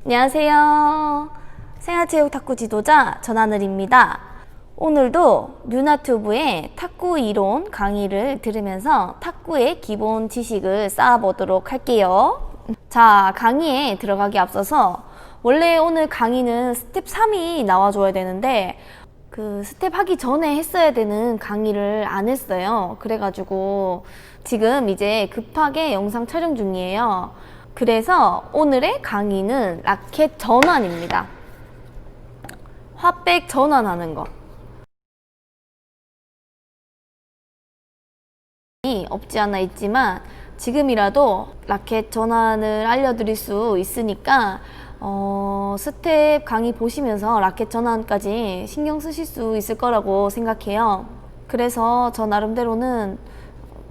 안녕하세요. 생활체육 탁구 지도자 전하늘입니다. 오늘도 누나튜브의 탁구 이론 강의를 들으면서 탁구의 기본 지식을 쌓아보도록 할게요. 자, 강의에 들어가기 앞서서 원래 오늘 강의는 스텝 3이 나와줘야 되는데 그 스텝 하기 전에 했어야 되는 강의를 안 했어요. 그래가지고 지금 이제 급하게 영상 촬영 중이에요. 그래서 오늘의 강의는 라켓 전환입니다. 핫백 전환하는 거. 없지 않아 있지만 지금이라도 라켓 전환을 알려드릴 수 있으니까 스텝 강의 보시면서 라켓 전환까지 신경 쓰실 수 있을 거라고 생각해요. 그래서 저 나름대로는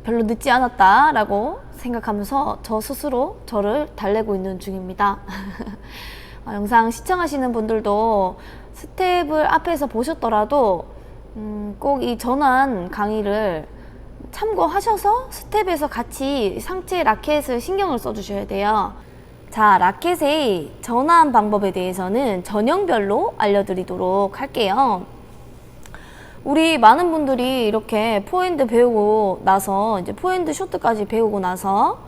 별로 늦지 않았다 라고 생각하면서 저 스스로 저를 달래고 있는 중입니다. 영상 시청하시는 분들도 스텝을 앞에서 보셨더라도 꼭 이 전환 강의를 참고하셔서 스텝에서 같이 상체 라켓을 신경을 써주셔야 돼요. 자, 라켓의 전환 방법에 대해서는 전형별로 알려드리도록 할게요. 우리 많은 분들이 이렇게 포핸드 배우고 나서 이제 포핸드 쇼트까지 배우고 나서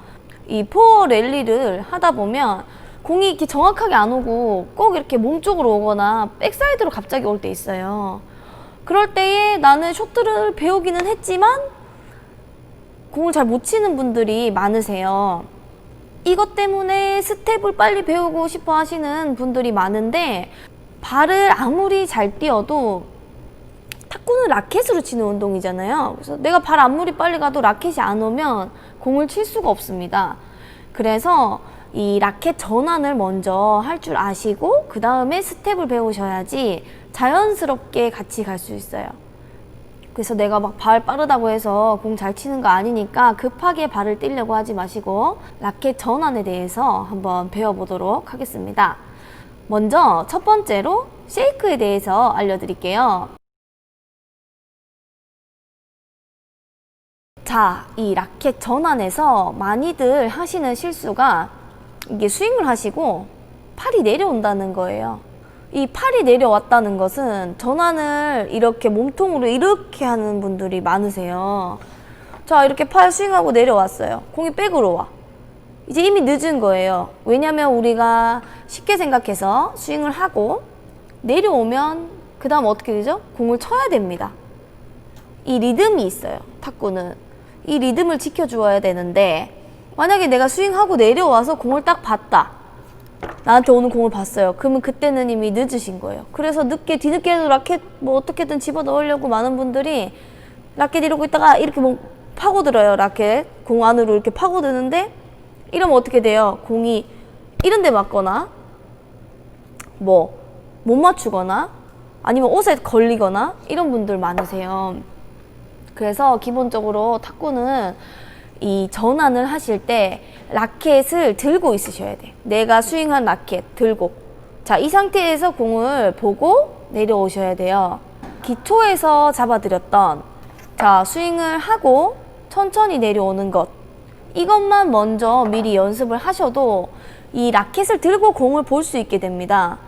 이 포어 랠리를 하다 보면 공이 이렇게 정확하게 안 오고 꼭 이렇게 몸 쪽으로 오거나 백사이드로 갑자기 올 때 있어요. 그럴 때에 나는 쇼트를 배우기는 했지만 공을 잘 못 치는 분들이 많으세요. 이것 때문에 스텝을 빨리 배우고 싶어 하시는 분들이 많은데 발을 아무리 잘 띄어도 탁구는 라켓으로 치는 운동이잖아요. 그래서 내가 발 아무리 빨리 가도 라켓이 안 오면 공을 칠 수가 없습니다. 그래서 이 라켓 전환을 먼저 할 줄 아시고 그 다음에 스텝을 배우셔야지 자연스럽게 같이 갈 수 있어요. 그래서 내가 막 발 빠르다고 해서 공 잘 치는 거 아니니까 급하게 발을 띄려고 하지 마시고 라켓 전환에 대해서 한번 배워보도록 하겠습니다. 먼저 첫 번째로 쉐이크에 대해서 알려드릴게요. 자, 이 라켓 전환에서 많이들 하시는 실수가 이게 스윙을 하시고 팔이 내려온다는 거예요. 이 팔이 내려왔다는 것은 전환을 이렇게 몸통으로 이렇게 하는 분들이 많으세요. 자, 이렇게 팔 스윙하고 내려왔어요. 공이 백으로 와. 이제 이미 늦은 거예요. 왜냐면 우리가 쉽게 생각해서 스윙을 하고 내려오면 그 다음 어떻게 되죠? 공을 쳐야 됩니다. 이 리듬이 있어요, 탁구는. 이 리듬을 지켜주어야 되는데 만약에 내가 스윙하고 내려와서 공을 딱 봤다. 나한테 오는 공을 봤어요. 그러면 그때는 이미 늦으신 거예요. 그래서 뒤늦게라도 라켓 뭐 어떻게든 집어넣으려고 많은 분들이 라켓 이러고 있다가 이렇게 뭐 파고들어요. 라켓 공 안으로 이렇게 파고드는데 이러면 어떻게 돼요? 공이 이런 데 맞거나 뭐 못 맞추거나 아니면 옷에 걸리거나 이런 분들 많으세요. 그래서 기본적으로 탁구는 이 전환을 하실 때 라켓을 들고 있으셔야 돼. 내가 스윙한 라켓 들고. 자, 이 상태에서 공을 보고 내려오셔야 돼요. 기초에서 잡아드렸던 자, 스윙을 하고 천천히 내려오는 것. 이것만 먼저 미리 연습을 하셔도 이 라켓을 들고 공을 볼 수 있게 됩니다.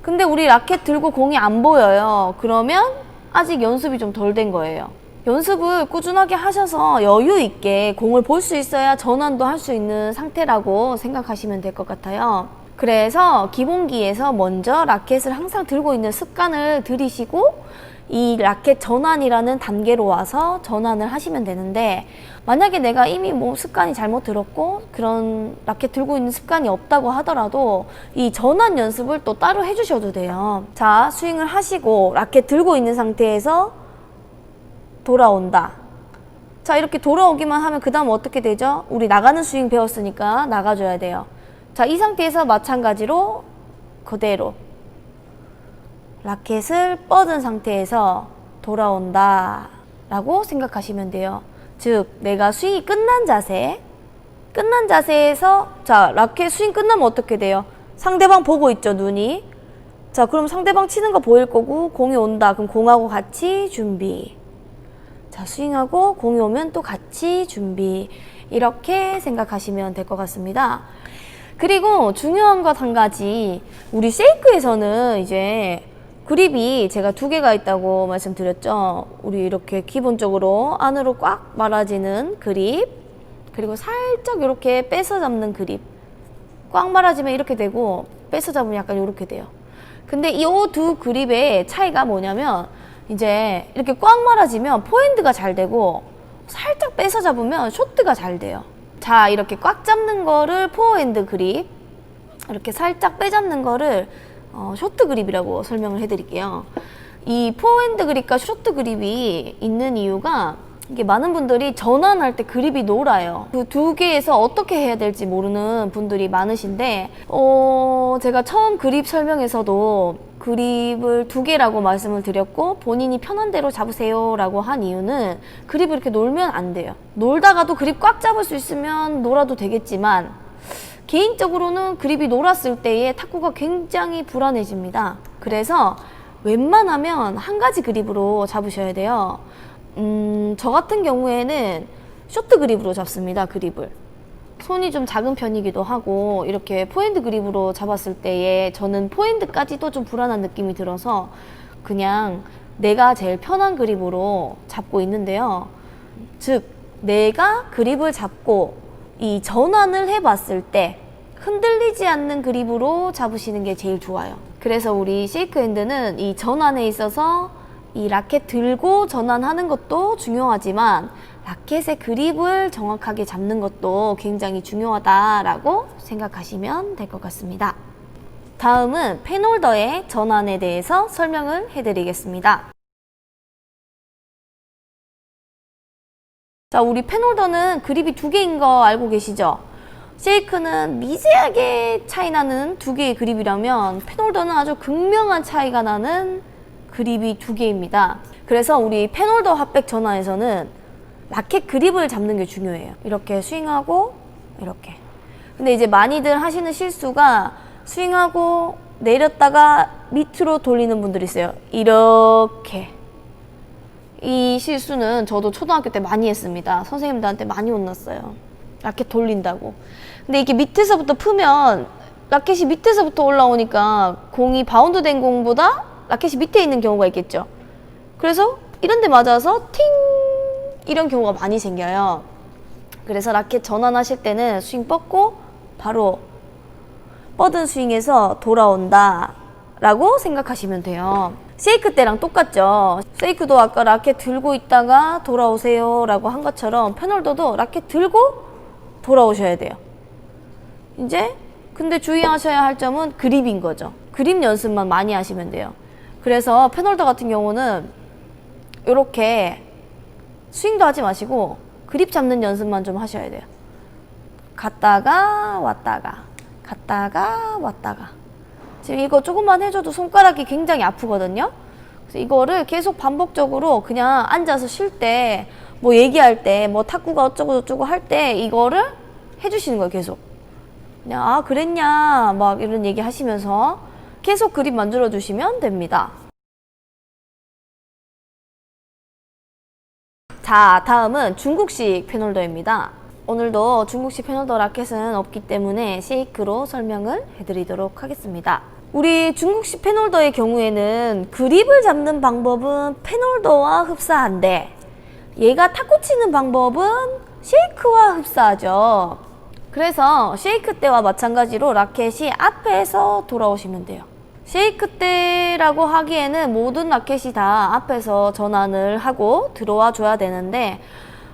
근데 우리 라켓 들고 공이 안 보여요. 그러면 아직 연습이 좀 덜 된 거예요. 연습을 꾸준하게 하셔서 여유 있게 공을 볼 수 있어야 전환도 할 수 있는 상태라고 생각하시면 될 것 같아요. 그래서 기본기에서 먼저 라켓을 항상 들고 있는 습관을 들이시고 이 라켓 전환이라는 단계로 와서 전환을 하시면 되는데 만약에 내가 이미 뭐 습관이 잘못 들었고 그런 라켓 들고 있는 습관이 없다고 하더라도 이 전환 연습을 또 따로 해주셔도 돼요. 자, 스윙을 하시고 라켓 들고 있는 상태에서 돌아온다. 자, 이렇게 돌아오기만 하면 그 다음 어떻게 되죠? 우리 나가는 스윙 배웠으니까 나가줘야 돼요. 자, 이 상태에서 마찬가지로 그대로 라켓을 뻗은 상태에서 돌아온다 라고 생각하시면 돼요. 즉 내가 스윙이 끝난 자세에서 자, 라켓 스윙 끝나면 어떻게 돼요? 상대방 보고 있죠, 눈이. 자, 그럼 상대방 치는 거 보일 거고 공이 온다. 그럼 공하고 같이 준비. 자, 스윙하고 공이 오면 또 같이 준비. 이렇게 생각하시면 될 것 같습니다. 그리고 중요한 것 한 가지, 우리 쉐이크에서는 이제 그립이 제가 두 개가 있다고 말씀드렸죠. 우리 이렇게 기본적으로 안으로 꽉 말아지는 그립, 그리고 살짝 이렇게 뺏어 잡는 그립. 꽉 말아지면 이렇게 되고 뺏어 잡으면 약간 이렇게 돼요. 근데 이 두 그립의 차이가 뭐냐면, 이제 이렇게 꽉 말아지면 포핸드가 잘 되고 살짝 뺏어 잡으면 쇼트가 잘 돼요. 자, 이렇게 꽉 잡는 거를 포핸드 그립, 이렇게 살짝 빼잡는 거를 쇼트 그립이라고 설명을 해드릴게요. 이 포핸드 그립과 쇼트 그립이 있는 이유가, 이게 많은 분들이 전환할 때 그립이 놀아요. 그 두 개에서 어떻게 해야 될지 모르는 분들이 많으신데, 제가 처음 그립 설명에서도 그립을 두 개라고 말씀을 드렸고, 본인이 편한 대로 잡으세요 라고 한 이유는, 그립을 이렇게 놀면 안 돼요. 놀다가도 그립 꽉 잡을 수 있으면 놀아도 되겠지만, 개인적으로는 그립이 놀았을 때의 탁구가 굉장히 불안해집니다. 그래서 웬만하면 한 가지 그립으로 잡으셔야 돼요. 저 같은 경우에는 쇼트 그립으로 잡습니다. 그립을. 손이 좀 작은 편이기도 하고, 이렇게 포핸드 그립으로 잡았을 때에 저는 포핸드까지도 좀 불안한 느낌이 들어서 그냥 내가 제일 편한 그립으로 잡고 있는데요. 즉, 내가 그립을 잡고 이 전환을 해봤을 때 흔들리지 않는 그립으로 잡으시는 게 제일 좋아요. 그래서 우리 쉐이크 핸드는 이 전환에 있어서 이 라켓 들고 전환하는 것도 중요하지만, 라켓의 그립을 정확하게 잡는 것도 굉장히 중요하다라고 생각하시면 될 것 같습니다. 다음은 펜홀더의 전환에 대해서 설명을 해드리겠습니다. 자, 우리 펜홀더는 그립이 두 개인 거 알고 계시죠? 쉐이크는 미세하게 차이 나는 두 개의 그립이라면, 펜홀더는 아주 극명한 차이가 나는 그립이 두 개입니다. 그래서 우리 펜홀더 핫백 전환에서는 라켓 그립을 잡는 게 중요해요. 이렇게 스윙하고 이렇게. 근데 이제 많이들 하시는 실수가, 스윙하고 내렸다가 밑으로 돌리는 분들이 있어요. 이렇게. 이 실수는 저도 초등학교 때 많이 했습니다. 선생님들한테 많이 혼났어요. 라켓 돌린다고. 근데 이게 밑에서부터 풀면 라켓이 밑에서부터 올라오니까 공이 바운드 된 공보다 라켓이 밑에 있는 경우가 있겠죠. 그래서 이런 데 맞아서 팅! 이런 경우가 많이 생겨요. 그래서 라켓 전환하실 때는 스윙 뻗고 바로 뻗은 스윙에서 돌아온다 라고 생각하시면 돼요. 쉐이크 때랑 똑같죠. 쉐이크도 아까 라켓 들고 있다가 돌아오세요 라고 한 것처럼, 펜홀더도 라켓 들고 돌아오셔야 돼요. 이제 근데 주의하셔야 할 점은 그립인 거죠. 그립 연습만 많이 하시면 돼요. 그래서 펜홀더 같은 경우는 이렇게 스윙도 하지 마시고 그립 잡는 연습만 좀 하셔야 돼요. 갔다가 왔다가, 갔다가 왔다가. 지금 이거 조금만 해줘도 손가락이 굉장히 아프거든요. 그래서 이거를 계속 반복적으로 그냥 앉아서 쉴 때, 뭐 얘기할 때, 뭐 탁구가 어쩌고 저쩌고 할 때 이거를 해주시는 거예요. 계속 그냥 아 그랬냐 막 이런 얘기 하시면서 계속 그립 만들어 주시면 됩니다. 자, 다음은 중국식 펜홀더입니다. 오늘도 중국식 펜홀더 라켓은 없기 때문에 쉐이크로 설명을 해드리도록 하겠습니다. 우리 중국식 펜홀더의 경우에는 그립을 잡는 방법은 펜홀더와 흡사한데, 얘가 탁구 치는 방법은 쉐이크와 흡사하죠. 그래서 쉐이크 때와 마찬가지로 라켓이 앞에서 돌아오시면 돼요. 쉐이크 때라고 하기에는 모든 라켓이 다 앞에서 전환을 하고 들어와 줘야 되는데,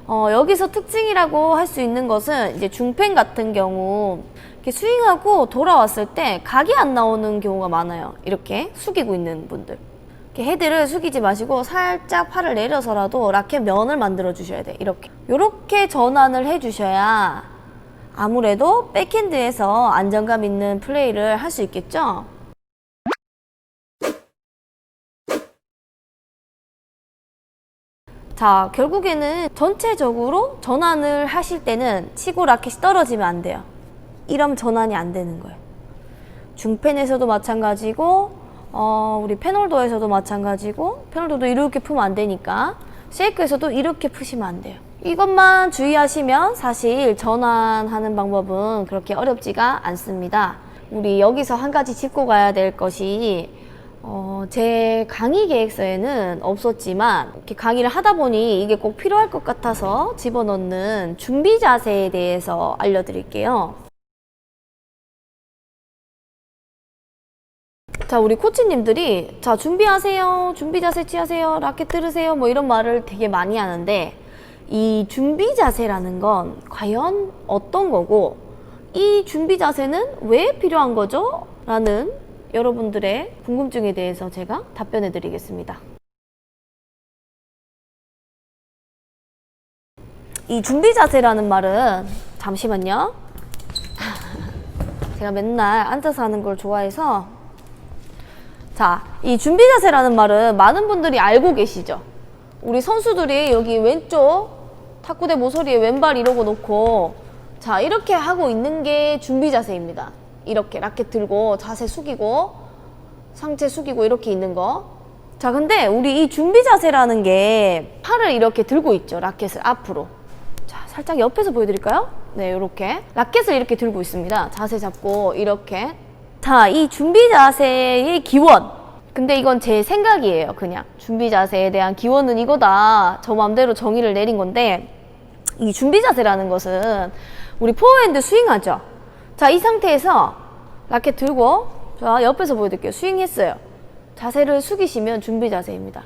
여기서 특징이라고 할 수 있는 것은, 이제 중펜 같은 경우 이렇게 스윙하고 돌아왔을 때 각이 안 나오는 경우가 많아요. 이렇게 숙이고 있는 분들, 이렇게 헤드를 숙이지 마시고 살짝 팔을 내려서라도 라켓 면을 만들어 주셔야 돼. 이렇게 전환을 해 주셔야 아무래도 백핸드에서 안정감 있는 플레이를 할 수 있겠죠. 자, 결국에는 전체적으로 전환을 하실 때는 치고 라켓이 떨어지면 안 돼요. 이러면 전환이 안 되는 거예요. 중펜에서도 마찬가지고, 우리 펜홀더에서도 마찬가지고, 펜홀더도 이렇게 풀면 안 되니까 쉐이크에서도 이렇게 푸시면 안 돼요. 이것만 주의하시면 사실 전환하는 방법은 그렇게 어렵지가 않습니다. 우리 여기서 한 가지 짚고 가야 될 것이 제 강의 계획서에는 없었지만 이렇게 강의를 하다 보니 이게 꼭 필요할 것 같아서 집어넣는 준비 자세에 대해서 알려드릴게요. 자, 우리 코치님들이 자, 준비하세요, 준비 자세 취하세요, 라켓 들으세요, 뭐 이런 말을 되게 많이 하는데, 이 준비 자세라는 건 과연 어떤 거고, 이 준비 자세는 왜 필요한 거죠? 라는 여러분들의 궁금증에 대해서 제가 답변해 드리겠습니다. 이 준비 자세라는 말은, 잠시만요. 제가 맨날 앉아서 하는 걸 좋아해서, 자, 이 준비 자세라는 말은 많은 분들이 알고 계시죠? 우리 선수들이 여기 왼쪽 탁구대 모서리에 왼발 이러고 놓고, 자, 이렇게 하고 있는 게 준비 자세입니다. 이렇게 라켓 들고 자세 숙이고 상체 숙이고 이렇게 있는 거. 자, 근데 우리 이 준비 자세라는 게 팔을 이렇게 들고 있죠. 라켓을 앞으로. 자, 살짝 옆에서 보여드릴까요? 네, 이렇게 라켓을 이렇게 들고 있습니다. 자세 잡고 이렇게. 자, 이 준비 자세의 기원. 근데 이건 제 생각이에요. 그냥 준비 자세에 대한 기원은 이거다. 저 마음대로 정의를 내린 건데, 이 준비 자세라는 것은 우리 포어핸드 스윙하죠. 자, 이 상태에서 라켓 들고, 자, 옆에서 보여드릴게요. 스윙했어요. 자세를 숙이시면 준비 자세입니다.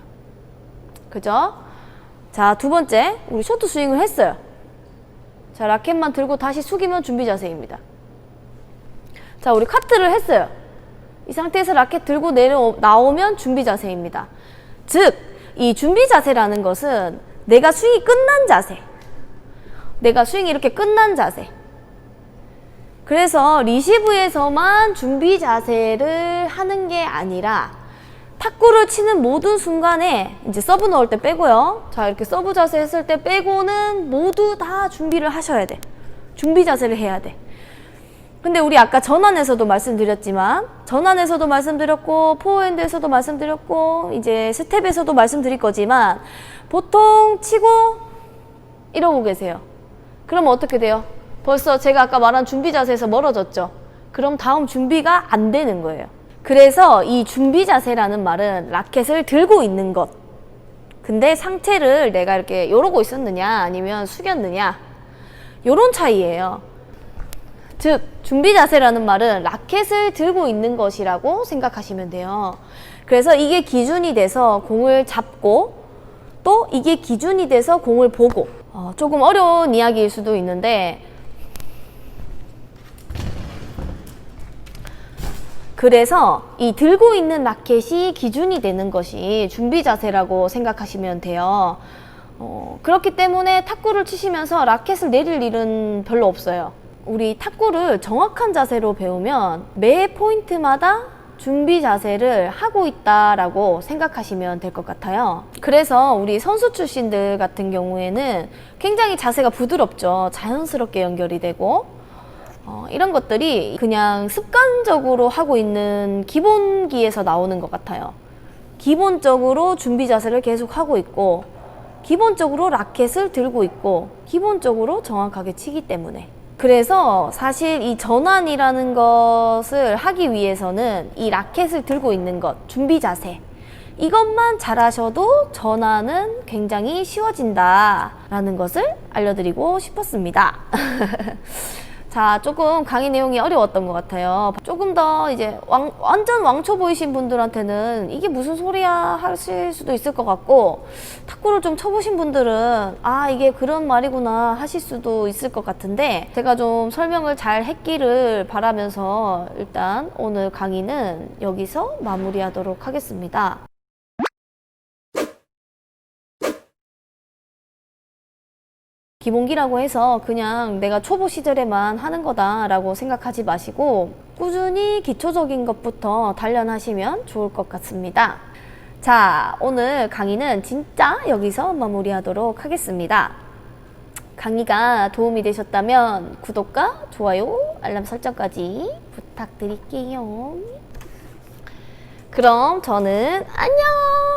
그죠? 자, 두 번째, 우리 쇼트 스윙을 했어요. 자, 라켓만 들고 다시 숙이면 준비 자세입니다. 자, 우리 카트를 했어요. 이 상태에서 라켓 들고 나오면 준비 자세입니다. 즉, 이 준비 자세라는 것은 내가 스윙이 끝난 자세. 내가 스윙이 이렇게 끝난 자세. 그래서 리시브에서만 준비 자세를 하는 게 아니라 탁구를 치는 모든 순간에 이제 서브 넣을 때 빼고요. 자, 이렇게 서브 자세 했을 때 빼고는 모두 다 준비를 하셔야 돼. 준비 자세를 해야 돼. 근데 우리 아까 전환에서도 말씀드렸지만, 전환에서도 말씀드렸고 포어핸드에서도 말씀드렸고 이제 스텝에서도 말씀드릴 거지만, 보통 치고 이러고 계세요. 그럼 어떻게 돼요? 벌써 제가 아까 말한 준비 자세에서 멀어졌죠? 그럼 다음 준비가 안 되는 거예요. 그래서 이 준비 자세라는 말은 라켓을 들고 있는 것. 근데 상체를 내가 이렇게 이러고 있었느냐 아니면 숙였느냐, 요런 차이예요. 즉, 준비 자세라는 말은 라켓을 들고 있는 것이라고 생각하시면 돼요. 그래서 이게 기준이 돼서 공을 잡고, 또 이게 기준이 돼서 공을 보고, 조금 어려운 이야기일 수도 있는데, 그래서 이 들고 있는 라켓이 기준이 되는 것이 준비 자세라고 생각하시면 돼요. 그렇기 때문에 탁구를 치시면서 라켓을 내릴 일은 별로 없어요. 우리 탁구를 정확한 자세로 배우면 매 포인트마다 준비 자세를 하고 있다라고 생각하시면 될 것 같아요. 그래서 우리 선수 출신들 같은 경우에는 굉장히 자세가 부드럽죠. 자연스럽게 연결이 되고, 이런 것들이 그냥 습관적으로 하고 있는 기본기에서 나오는 것 같아요. 기본적으로 준비 자세를 계속 하고 있고, 기본적으로 라켓을 들고 있고, 기본적으로 정확하게 치기 때문에. 그래서 사실 이 전환이라는 것을 하기 위해서는 이 라켓을 들고 있는 것, 준비 자세, 이것만 잘하셔도 전환은 굉장히 쉬워진다라는 것을 알려드리고 싶었습니다. 자, 조금 강의 내용이 어려웠던 것 같아요. 조금 더 이제 완전 왕초 보이신 분들한테는 이게 무슨 소리야 하실 수도 있을 것 같고, 탁구를 좀 쳐보신 분들은 아, 이게 그런 말이구나 하실 수도 있을 것 같은데, 제가 좀 설명을 잘 했기를 바라면서 일단 오늘 강의는 여기서 마무리하도록 하겠습니다. 기본기라고 해서 그냥 내가 초보 시절에만 하는 거다라고 생각하지 마시고 꾸준히 기초적인 것부터 단련하시면 좋을 것 같습니다. 자, 오늘 강의는 진짜 여기서 마무리하도록 하겠습니다. 강의가 도움이 되셨다면 구독과 좋아요, 알람 설정까지 부탁드릴게요. 그럼 저는 안녕!